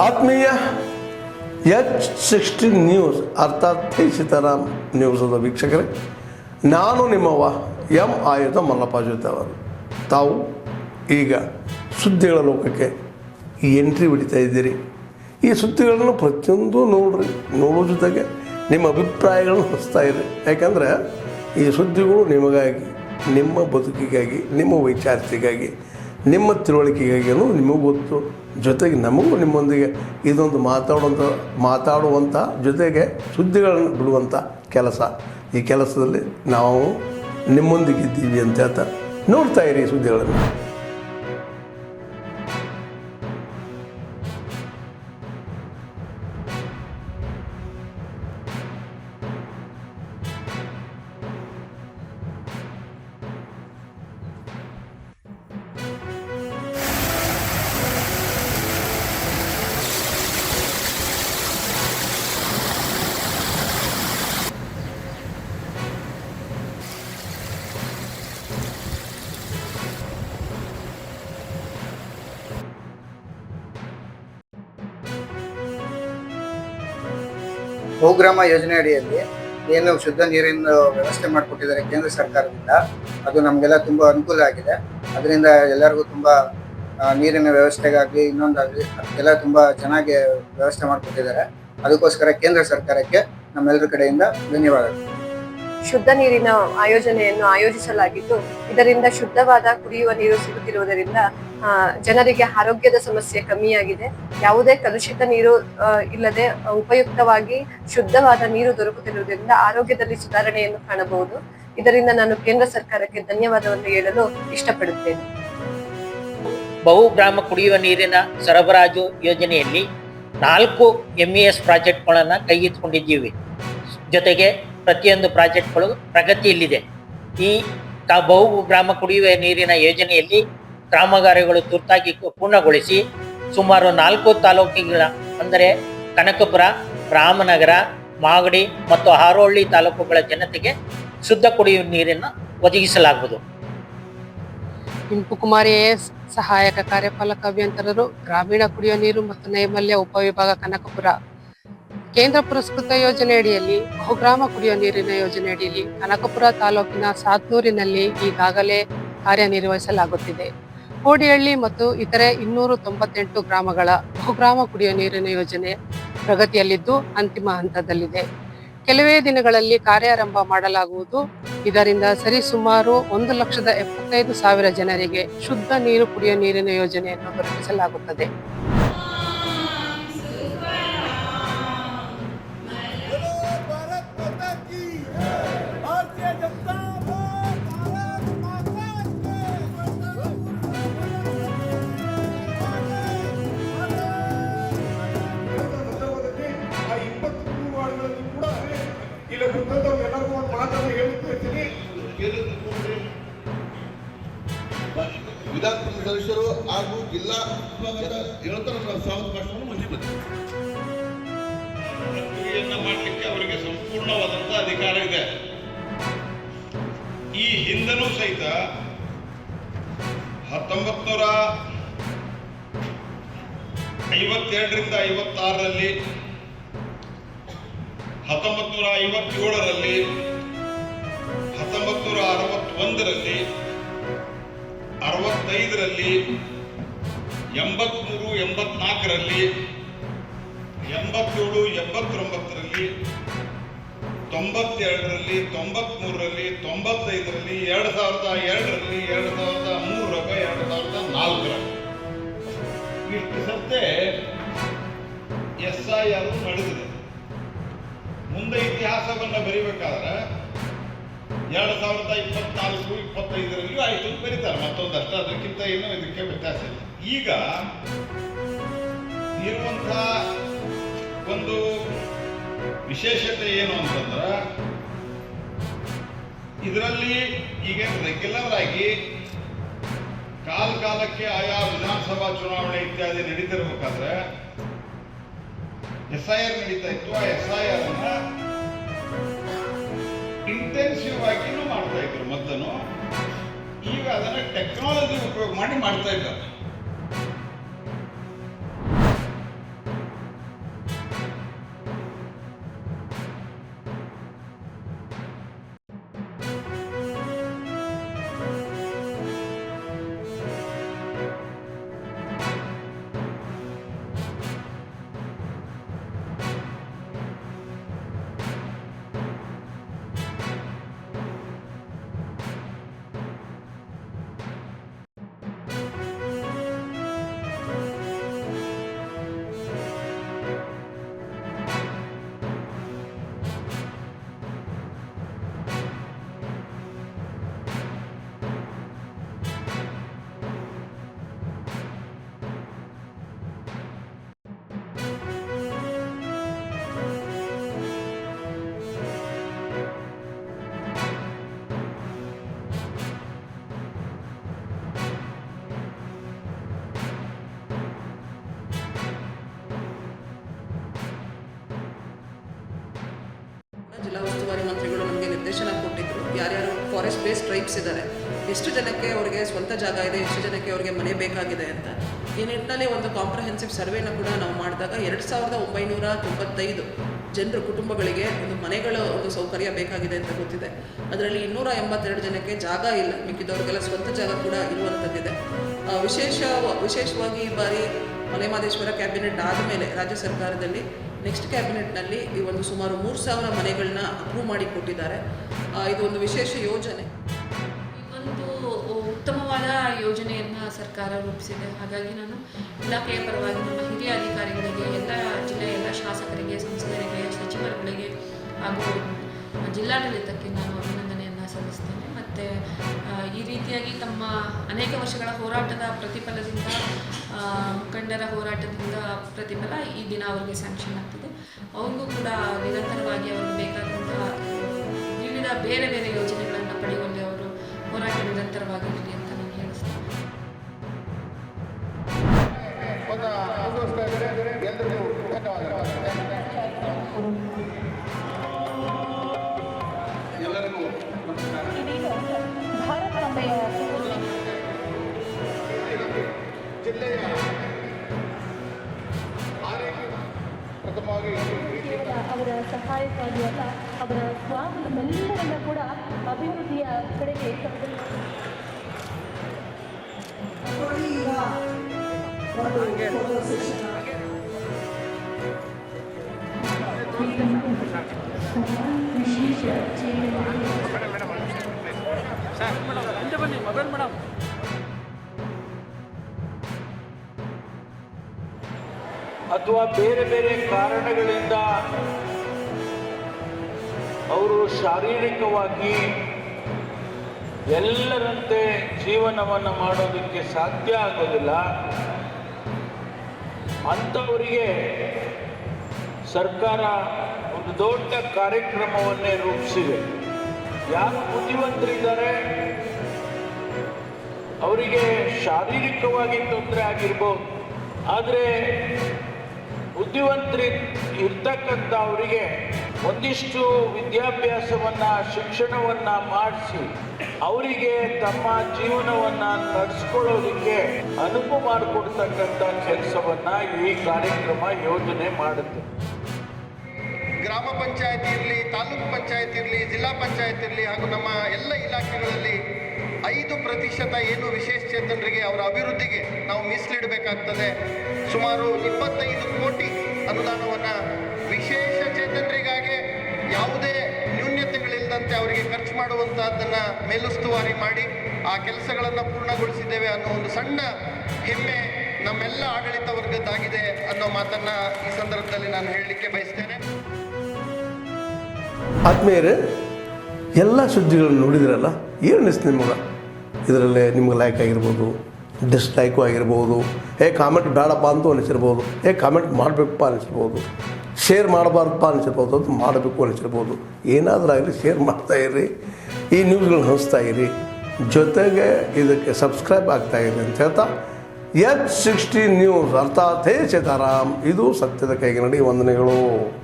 ಆತ್ಮೀಯ H16 news ಅರ್ಥಾತ್ K Sitaram ನ್ಯೂಸದ ವೀಕ್ಷಕರೇ, ನಾನು ನಿಮ್ಮವ ಎಂ ಆಯುಧ ಮಲ್ಲಪ್ಪ ಜೊತೆ ಅವರು. ತಾವು ಈಗ ಸುದ್ದಿಗಳ ಲೋಕಕ್ಕೆ ಎಂಟ್ರಿ ಹೊಡಿತಾ ಇದ್ದೀರಿ. ಈ ಸುದ್ದಿಗಳನ್ನು ಪ್ರತಿಯೊಂದು ನೋಡೋ ಜೊತೆಗೆ ನಿಮ್ಮ ಅಭಿಪ್ರಾಯಗಳನ್ನು ಹೊಸ್ತಾ ಇರಿ. ಯಾಕಂದರೆ ಈ ಸುದ್ದಿಗಳು ನಿಮಗಾಗಿ, ನಿಮ್ಮ ಬದುಕಿಗಾಗಿ, ನಿಮ್ಮ ವೈಚಾರಿಕೆಗಾಗಿ, ನಿಮ್ಮ ತಿಳುವಳಿಕೆಗಾಗಿಯೂ ನಿಮಗೂ ಗೊತ್ತು. ಜೊತೆಗೆ ನಮಗೂ ನಿಮ್ಮೊಂದಿಗೆ ಇದೊಂದು ಮಾತಾಡುವಂಥ ಜೊತೆಗೆ ಸುದ್ದಿಗಳನ್ನು ಬಿಡುವಂಥ ಕೆಲಸ. ಈ ಕೆಲಸದಲ್ಲಿ ನಾವು ನಿಮ್ಮೊಂದಿಗಿದ್ದೀವಿ ಅಂತ ಹೇಳ್ತಾ ನೋಡ್ತಾ ಇರಿ ಸುದ್ದಿಗಳನ್ನು. ಬಹುಗ್ರಾಮ ಯೋಜನೆ ಅಡಿಯಲ್ಲಿ ಏನು ಶುದ್ಧ ನೀರಿನ ವ್ಯವಸ್ಥೆ ಮಾಡಿಕೊಟ್ಟಿದ್ದಾರೆ ಕೇಂದ್ರ ಸರ್ಕಾರದಿಂದ, ಅದು ನಮಗೆಲ್ಲ ತುಂಬ ಅನುಕೂಲ ಆಗಿದೆ. ಅದರಿಂದ ಎಲ್ಲರಿಗೂ ತುಂಬ ನೀರಿನ ವ್ಯವಸ್ಥೆಗಾಗಲಿ ಇನ್ನೊಂದಾಗಲಿ ಅದಕ್ಕೆಲ್ಲ ತುಂಬ ಚೆನ್ನಾಗಿ ವ್ಯವಸ್ಥೆ ಮಾಡಿಕೊಟ್ಟಿದ್ದಾರೆ. ಅದಕ್ಕೋಸ್ಕರ ಕೇಂದ್ರ ಸರ್ಕಾರಕ್ಕೆ ನಮ್ಮೆಲ್ಲರ ಕಡೆಯಿಂದ ಧನ್ಯವಾದಗಳು. ಶುದ್ಧ ನೀರಿನ ಆಯೋಜನೆಯನ್ನು ಆಯೋಜಿಸಲಾಗಿದ್ದು, ಇದರಿಂದ ಶುದ್ಧವಾದ ಕುಡಿಯುವ ನೀರು ಸಿಗುತ್ತಿರುವುದರಿಂದ ಜನರಿಗೆ ಆರೋಗ್ಯದ ಸಮಸ್ಯೆ ಕಮ್ಮಿಯಾಗಿದೆ. ಯಾವುದೇ ಕಲುಷಿತ ನೀರು ಇಲ್ಲದೆ ಉಪಯುಕ್ತವಾಗಿ ಶುದ್ಧವಾದ ನೀರು ದೊರಕುತ್ತಿರುವುದರಿಂದ ಆರೋಗ್ಯದಲ್ಲಿ ಸುಧಾರಣೆಯನ್ನು ಕಾಣಬಹುದು. ಇದರಿಂದ ನಾನು ಕೇಂದ್ರ ಸರ್ಕಾರಕ್ಕೆ ಧನ್ಯವಾದವನ್ನು ಹೇಳಲು ಇಷ್ಟಪಡುತ್ತೇನೆ. ಬಹುಗ್ರಾಮ ಕುಡಿಯುವ ನೀರಿನ ಸರಬರಾಜು ಯೋಜನೆಯಲ್ಲಿ 4 MES ಪ್ರಾಜೆಕ್ಟ್ಗಳನ್ನು ಕೈಗೆತ್ತಿಕೊಂಡಿದ್ದೀವಿ. ಜೊತೆಗೆ ಪ್ರತಿಯೊಂದು ಪ್ರಾಜೆಕ್ಟ್ಗಳು ಪ್ರಗತಿಯಲ್ಲಿದೆ. ಈ ಬಹುಗ್ರಾಮ ಕುಡಿಯುವ ನೀರಿನ ಯೋಜನೆಯಲ್ಲಿ ಕಾಮಗಾರಿಗಳು ತುರ್ತಾಗಿ ಪೂರ್ಣಗೊಳಿಸಿ ಸುಮಾರು 4 ತಾಲೂಕುಗಳ ಅಂದರೆ ಕನಕಪುರ, ರಾಮನಗರ, ಮಾಗಡಿ ಮತ್ತು ಹಾರೋಹಳ್ಳಿ ತಾಲೂಕುಗಳ ಜನತೆಗೆ ಶುದ್ಧ ಕುಡಿಯುವ ನೀರನ್ನು ಒದಗಿಸಲಾಗುವುದು. ಇಂಪುಕುಮಾರಿ AS ಸಹಾಯಕ ಕಾರ್ಯಪಾಲಕ ಅಭಿಯಂತರರು, ಗ್ರಾಮೀಣ ಕುಡಿಯುವ ನೀರು ಮತ್ತು ನೈರ್ಮಲ್ಯ ಉಪವಿಭಾಗ ಕನಕಪುರ. ಕೇಂದ್ರ ಪುರಸ್ಕೃತ ಯೋಜನೆಯಡಿಯಲ್ಲಿ ಬಹುಗ್ರಾಮ ಕುಡಿಯುವ ನೀರಿನ ಯೋಜನೆಯಡಿಯಲ್ಲಿ ಕನಕಪುರ ತಾಲೂಕಿನ ಸಾತ್ನೂರಿನಲ್ಲಿ ಈಗಾಗಲೇ ಕಾರ್ಯನಿರ್ವಹಿಸಲಾಗುತ್ತಿದೆ. ಕೋಡಿಹಳ್ಳಿ ಮತ್ತು ಇತರೆ 298 ಗ್ರಾಮಗಳ ಬಹುಗ್ರಾಮ ಕುಡಿಯುವ ನೀರಿನ ಯೋಜನೆ ಪ್ರಗತಿಯಲ್ಲಿದ್ದು ಅಂತಿಮ ಹಂತದಲ್ಲಿದೆ. ಕೆಲವೇ ದಿನಗಳಲ್ಲಿ ಕಾರ್ಯಾರಂಭ ಮಾಡಲಾಗುವುದು. ಇದರಿಂದ ಸರಿಸುಮಾರು 1,75,000 ಜನರಿಗೆ ಶುದ್ಧ ನೀರು ಕುಡಿಯುವ ನೀರಿನ ಯೋಜನೆಯನ್ನು ದೊರಕಿಸಲಾಗುತ್ತದೆ. ವಿಧಾನ ಪರಿಷತ್ ಸದಸ್ಯರು ಹಾಗೂ ಜಿಲ್ಲಾ ಹೇಳ್ತಾರೆ ಮಾಡಲಿಕ್ಕೆ ಅವರಿಗೆ ಸಂಪೂರ್ಣವಾದಂತ ಅಧಿಕಾರ ಇದೆ. ಈ ಹಿಂದನೂ ಸಹಿತ 1952ರಿಂದ 56ರಲ್ಲಿ, 1957ರಲ್ಲಿ, 1961ರಲ್ಲಿ, 65ರಲ್ಲಿ, 83, 84ರಲ್ಲಿ, 87, 89ರಲ್ಲಿ, 92ರಲ್ಲಿ, 93ರಲ್ಲಿ, 95ರಲ್ಲಿ, 2002ರಲ್ಲಿ, 2003ರಲ್ಲಿ, 2004ರಲ್ಲಿ ಇಷ್ಟು ಸತ್ತೆ SIR ನಡೆದಿದೆ. ಮುಂದೆ ಇತಿಹಾಸವನ್ನು ಬರೀಬೇಕಾದ್ರೆ 2024-25 ಆಯ್ತು ಬರೀತಾರೆ, ಮತ್ತೊಂದಷ್ಟು ಅದಕ್ಕಿಂತ ಏನು ಇದಕ್ಕೆ ವ್ಯತ್ಯಾಸ ಇಲ್ಲ. ಈಗ ಇರುವಂತಹ ಒಂದು ವಿಶೇಷತೆ ಏನು ಅಂತಂದ್ರೆ, ಇದರಲ್ಲಿ ಈಗ ರೆಗ್ಯುಲರ್ ಆಗಿ ಕಾಲಕ್ಕೆ ಆಯಾ ವಿಧಾನಸಭಾ ಚುನಾವಣೆ ಇತ್ಯಾದಿ ನಡೀತಿರ್ಬೇಕಾದ್ರೆ SIR ನಡೀತಾ ಇತ್ತು. ಆ SIR ಅನ್ನ ಇಂಟೆನ್ಸಿವ್ ಆಗಿನೂ ಮಾಡ್ತಾ ಇದ್ರು ಮೊದಲು. ಈಗ ಅದನ್ನ ಟೆಕ್ನಾಲಜಿ ಉಪಯೋಗ ಮಾಡಿ ಮಾಡ್ತಾ ಇದ್ದಾರೆ. ಮುಖ್ಯಮಂತ್ರಿಗಳು ನಮಗೆ ನಿರ್ದೇಶನ ಕೊಟ್ಟಿದ್ದರು. ಯಾರ್ಯಾರು ಫಾರೆಸ್ಟ್ ಬೇಸ್ಡ್ ಟ್ರೈಬ್ಸ್ ಇದ್ದಾರೆ, ಎಷ್ಟು ಜನಕ್ಕೆ ಅವರಿಗೆ ಸ್ವಂತ ಜಾಗ ಇದೆ, ಎಷ್ಟು ಜನಕ್ಕೆ ಅವರಿಗೆ ಮನೆ ಬೇಕಾಗಿದೆ ಅಂತ ಈ ನಿಟ್ಟಿನಲ್ಲಿ ಒಂದು ಕಾಂಪ್ರಹೆನ್ಸಿವ್ ಸರ್ವೆನ ಕೂಡ ನಾವು ಮಾಡಿದಾಗ 2995 ಜನರು ಕುಟುಂಬಗಳಿಗೆ ಒಂದು ಮನೆಗಳ ಒಂದು ಸೌಕರ್ಯ ಬೇಕಾಗಿದೆ ಅಂತ ಗೊತ್ತಿದೆ. ಅದರಲ್ಲಿ 282 ಜನಕ್ಕೆ ಜಾಗ ಇಲ್ಲ, ಮಿಕ್ಕಿದವ್ರಿಗೆಲ್ಲ ಸ್ವಂತ ಜಾಗ ಕೂಡ ಇರುವಂಥದ್ದಿದೆ. ವಿಶೇಷವಾಗಿ ಈ ಬಾರಿ ಮಲೆಮಹದೇಶ್ವರ ಕ್ಯಾಬಿನೆಟ್ ಆದಮೇಲೆ ರಾಜ್ಯ ಸರ್ಕಾರದಲ್ಲಿ ನೆಕ್ಸ್ಟ್ ಕ್ಯಾಬಿನೆಟ್ನಲ್ಲಿ ಈ ಒಂದು ಸುಮಾರು 3000 ಮನೆಗಳನ್ನ ಅಪ್ರೂವ್ ಮಾಡಿ ಕೊಟ್ಟಿದ್ದಾರೆ. ಇದು ಒಂದು ವಿಶೇಷ ಯೋಜನೆ. ಒಂದು ಉತ್ತಮವಾದ ಯೋಜನೆಯನ್ನು ಸರ್ಕಾರ ರೂಪಿಸಿದೆ. ಹಾಗಾಗಿ ನಾನು ಇಲಾಖೆಯ ಪರವಾಗಿ ನಮ್ಮ ಹಿರಿಯ ಅಧಿಕಾರಿಗಳಿಗೆ, ಎಲ್ಲ ಜಿಲ್ಲೆಯ ಎಲ್ಲ ಶಾಸಕರಿಗೆ, ಸಂಸದರಿಗೆ, ಸಚಿವರುಗಳಿಗೆ ಹಾಗೂ ಜಿಲ್ಲಾಡಳಿತಕ್ಕೆ ನಾನು ಅಭಿನಂದನೆಯನ್ನು ಸಲ್ಲಿಸ್ತೇನೆ. ಮತ್ತು ಈ ರೀತಿಯಾಗಿ ತಮ್ಮ ಅನೇಕ ವರ್ಷಗಳ ಹೋರಾಟದ ಪ್ರತಿಫಲದಿಂದ, ಮುಖಂಡರ ಹೋರಾಟದಿಂದ ಪ್ರತಿಫಲ ಈ ದಿನ ಅವರಿಗೆ ಸ್ಯಾಂಕ್ಷನ್ ಆಗ್ತಿದೆ. ಅವ್ರಿಗೂ ಕೂಡ ನಿರಂತರವಾಗಿ ಅವ್ರಿಗೆ ಬೇಕಾದಂತಹ ವಿವಿಧ ಬೇರೆ ಬೇರೆ ಯೋಜನೆಗಳನ್ನು ಪಡೆಯುವಲ್ಲಿ ಅವರು ಹೋರಾಟ ನಿರಂತರವಾಗಿರಲಿ ಅಂತ ನಾನು ಹೇಳಿಸ್ತೇನೆ. ಎಲ್ಲರಿಗೂ ಜಿಲ್ಲೆಯ ಆರೋಗ್ಯ ಪ್ರಥಮವಾಗಿ ಅವರ ಸಹಾಯಕ್ಕಾಗಿ ಅಲ್ಲ, ಅವರ ಸ್ವಾವಲಂಬನೆಲ್ಲರನ್ನ ಕೂಡ ಅಭಿವೃದ್ಧಿಯ ಕಡೆಗೆ ಅಥವಾ ಬೇರೆ ಬೇರೆ ಕಾರಣಗಳಿಂದ ಅವರು ಶಾರೀರಿಕವಾಗಿ ಎಲ್ಲರಂತೆ ಜೀವನವನ್ನು ಮಾಡೋದಕ್ಕೆ ಸಾಧ್ಯ ಆಗೋದಿಲ್ಲ. ಅಂಥವರಿಗೆ ಸರ್ಕಾರ ಒಂದು ದೊಡ್ಡ ಕಾರ್ಯಕ್ರಮವನ್ನೇ ರೂಪಿಸಿದೆ. ಯಾರು ಬುದ್ಧಿವಂತರಿದ್ದಾರೆ ಅವರಿಗೆ ಶಾರೀರಿಕವಾಗಿ ತೊಂದರೆ ಆಗಿರ್ಬೋದು, ಆದರೆ ಬುದ್ಧಿವಂತರಿ ಇರ್ತಕ್ಕಂಥ ಅವರಿಗೆ ಒಂದಿಷ್ಟು ವಿದ್ಯಾಭ್ಯಾಸವನ್ನು, ಶಿಕ್ಷಣವನ್ನು ಮಾಡಿಸಿ ಅವರಿಗೆ ತಮ್ಮ ಜೀವನವನ್ನು ನಡೆಸ್ಕೊಳ್ಳೋದಕ್ಕೆ ಅನುವು ಮಾಡಿಕೊಡ್ತಕ್ಕಂಥ ಕೆಲಸವನ್ನು ಈ ಕಾರ್ಯಕ್ರಮ ಯೋಜನೆ ಮಾಡುತ್ತೆ. ಗ್ರಾಮ ಪಂಚಾಯತ್ ಇರಲಿ, ತಾಲೂಕು ಪಂಚಾಯತ್ ಇರಲಿ, ಜಿಲ್ಲಾ ಪಂಚಾಯತ್ ಇರಲಿ ಹಾಗೂ ನಮ್ಮ ಎಲ್ಲ ಇಲಾಖೆಗಳಲ್ಲಿ 5% ಏನು ವಿಶೇಷಚೇತನರಿಗೆ ಅವರ ಅಭಿವೃದ್ಧಿಗೆ ನಾವು ಮೀಸಲಿಡಬೇಕಾಗ್ತದೆ. ಸುಮಾರು 25 ಕೋಟಿ ಅನುದಾನವನ್ನು ವಿಶೇಷ ಚೇತನರಿಗಾಗಿ ಯಾವುದೇ ನ್ಯೂನ್ಯತೆಗಳಿಲ್ಲದಂತೆ ಅವರಿಗೆ ಖರ್ಚು ಮಾಡುವಂತಹದ್ದನ್ನು ಮೇಲುಸ್ತುವಾರಿ ಮಾಡಿ ಆ ಕೆಲಸಗಳನ್ನು ಪೂರ್ಣಗೊಳಿಸಿದ್ದೇವೆ ಅನ್ನೋ ಒಂದು ಸಣ್ಣ ಹೆಮ್ಮೆ ನಮ್ಮೆಲ್ಲ ಆಡಳಿತ ವರ್ಗದ್ದಾಗಿದೆ ಅನ್ನೋ ಮಾತನ್ನು ಈ ಸಂದರ್ಭದಲ್ಲಿ ನಾನು ಹೇಳಲಿಕ್ಕೆ ಬಯಸ್ತೇನೆ. ಆದ್ಮೇಲೆ ಎಲ್ಲ ಸುದ್ದಿಗಳನ್ನು ನೋಡಿದ್ರಲ್ಲ, ಏನು ಅನಿಸ್ತು ನಿಮಗೆ? ಇದರಲ್ಲೇ ನಿಮ್ಗೆ ಲೈಕ್ ಆಗಿರ್ಬೋದು, ಡಿಸ್ಲೈಕು ಆಗಿರ್ಬೋದು, ಕಾಮೆಂಟ್ ಬೇಡಪ್ಪ ಅಂತೂ ಅನಿಸಿರ್ಬೋದು, ಕಾಮೆಂಟ್ ಮಾಡಬೇಕಪ್ಪ ಅನಿಸಿರ್ಬೋದು, ಶೇರ್ ಮಾಡಬಾರ್ದಪ್ಪ ಅನಿಸಿರ್ಬೋದು, ಅದು ಮಾಡಬೇಕು ಅನಿಸಿರ್ಬೋದು. ಏನಾದರೂ ಆಗಲಿ ಶೇರ್ ಮಾಡ್ತಾಯಿರಿ, ಈ ನ್ಯೂಸ್ಗಳನ್ನ ಹಂಚ್ತಾ ಇರಿ, ಜೊತೆಗೆ ಇದಕ್ಕೆ ಸಬ್ಸ್ಕ್ರೈಬ್ ಆಗ್ತಾಯಿರಿ ಅಂತ ಹೇಳ್ತಾ H60 ನ್ಯೂಸ್ ಅರ್ಥಾತ್ ಹೇ ಸೀತಾರಾಮ್, ಇದು ಸತ್ಯದ ಕೈಗೆ ನಡಿ. ವಂದನೆಗಳು.